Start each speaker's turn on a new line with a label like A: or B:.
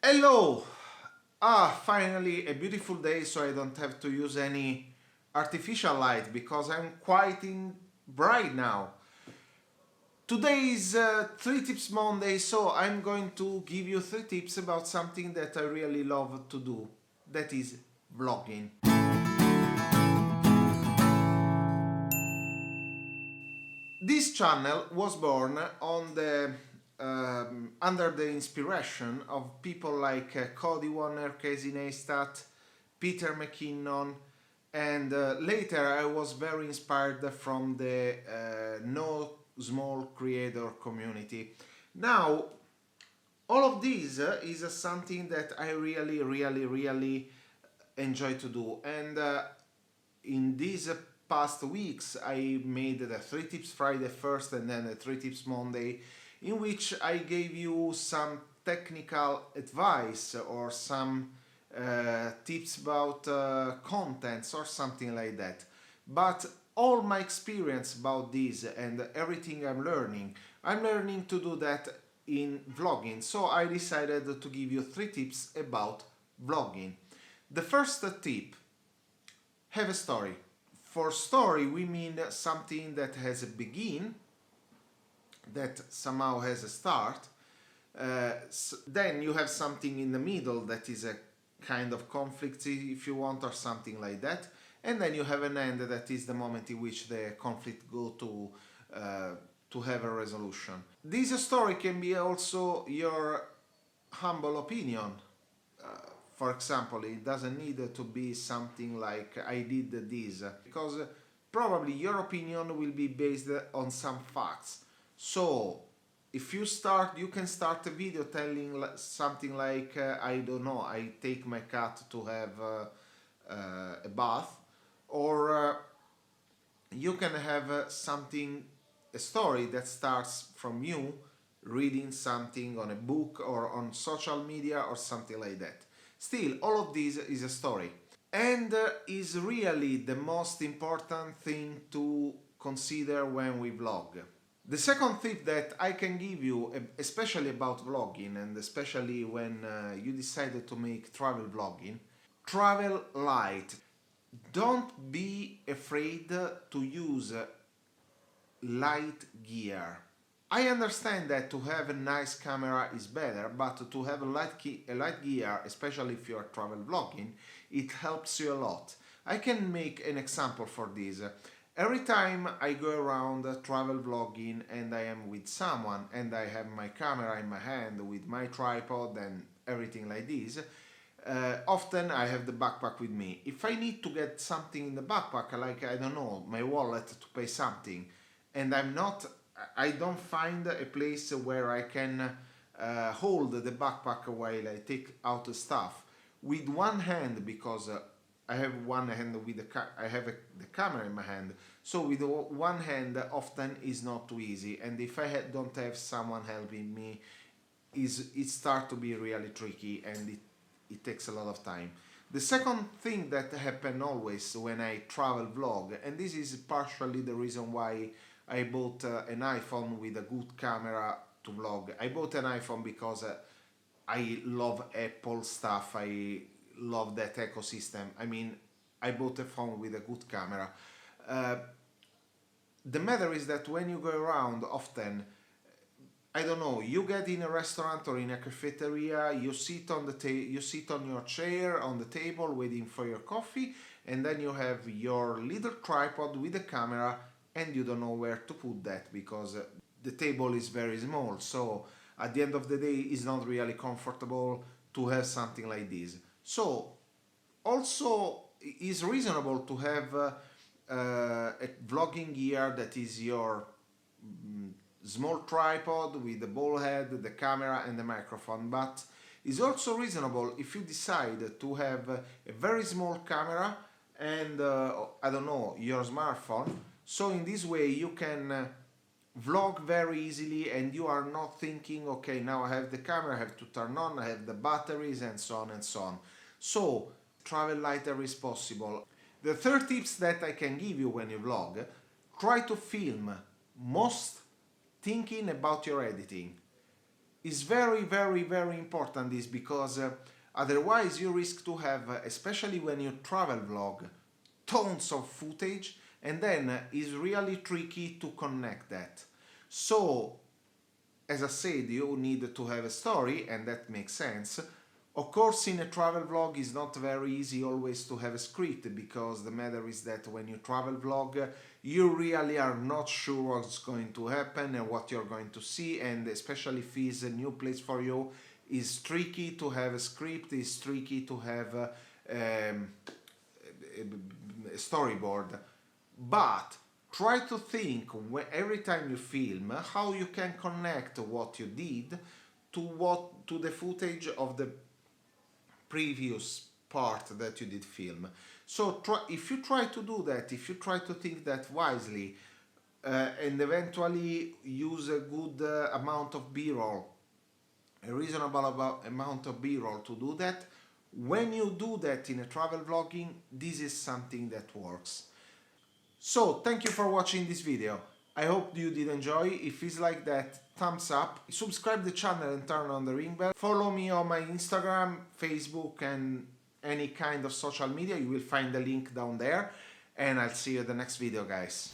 A: Hello! Finally a beautiful day, so I don't have to use any artificial light because I'm quite bright now. Today is 3 Tips Monday, so I'm going to give you 3 tips about something that I really love to do. That is vlogging. This channel was born on the under the inspiration of people like Cody Warner, Casey Neistat, Peter McKinnon, and later I was very inspired from the No Small Creator community. Now, all of this is something that I really enjoy to do, and in these past weeks I made the 3 tips Friday first and then the 3 tips Monday, in which I gave you some technical advice or some tips about contents or something like that. But all my experience about this and everything I'm learning to do that in vlogging. So I decided to give you 3 tips about vlogging. The first tip: have a story. For story, we mean something that has a begin, that somehow has a start. Then you have something in the middle that is a kind of conflict, if you want, or something like that. And then you have an end that is the moment in which the conflict go to have a resolution. This story can be also your humble opinion. For example, it doesn't need to be something like I did this, because probably your opinion will be based on some facts. So if you can start a video telling something like I don't know, I take my cat to have a bath, or you can have a story that starts from you reading something on a book or on social media or something like that. Still, all of this is a story, and is really the most important thing to consider when we vlog. The second tip that I can give you, especially about vlogging and especially when you decided to make travel vlogging: travel light. Don't be afraid to use light gear. I understand that to have a nice camera is better, but to have a light gear, especially if you are travel vlogging, it helps you a lot. I can make an example for this. Every time I go around travel vlogging and I am with someone and I have my camera in my hand with my tripod and everything like this, often I have the backpack with me. If I need to get something in the backpack, like I don't know, my wallet to pay something, and I don't find a place where I can hold the backpack while I take out the stuff with one hand, because I have one hand with the camera in my hand. So with one hand, often is not too easy, and if don't have someone helping me, it starts to be really tricky, and it takes a lot of time. The second thing that happen always when I travel vlog, and this is partially the reason why I bought an iPhone with a good camera to vlog. I bought an iPhone because I love Apple stuff. I love that ecosystem. I mean, I bought a phone with a good camera. Uh, the matter is that when you go around often, I don't know, you get in a restaurant or in a cafeteria, you sit on you sit on your chair on the table waiting for your coffee, and then you have your little tripod with a camera, and you don't know where to put that because the table is very small. So at the end of the day, it's not really comfortable to have something like this. So also it's reasonable to have a vlogging gear that is your small tripod with the ball head, the camera and the microphone, but it's also reasonable if you decide to have a very small camera and I don't know, your smartphone. So in this way you can vlog very easily, and you are not thinking, okay, now I have the camera, I have to turn on, I have the batteries, and so on and so on. So travel lighter is possible. The third tips that I can give you when you vlog: try to film most thinking about your editing. is very, very, very important, is because otherwise you risk to have, especially when you travel vlog, tons of footage, and then it's really tricky to connect that. So, as I said, you need to have a story, and that makes sense. Of course, in a travel vlog, it's not very easy always to have a script, because the matter is that when you travel vlog, you really are not sure what's going to happen and what you're going to see, and especially if it's a new place for you, it's tricky to have a script, it's tricky to have a storyboard. But try to think every time you film how you can connect what you did to the footage of the previous part that you did film. So if you try to do that, if you try to think that wisely, and eventually use a good amount of b-roll, a reasonable amount of b-roll to do that, when you do that in a travel vlogging, this is something that works. So thank you for watching this video. I hope you did enjoy. If it's like that, thumbs up. Subscribe the channel and turn on the ring bell. Follow me on my Instagram, Facebook, and any kind of social media. You will find the link down there. And I'll see you in the next video, guys.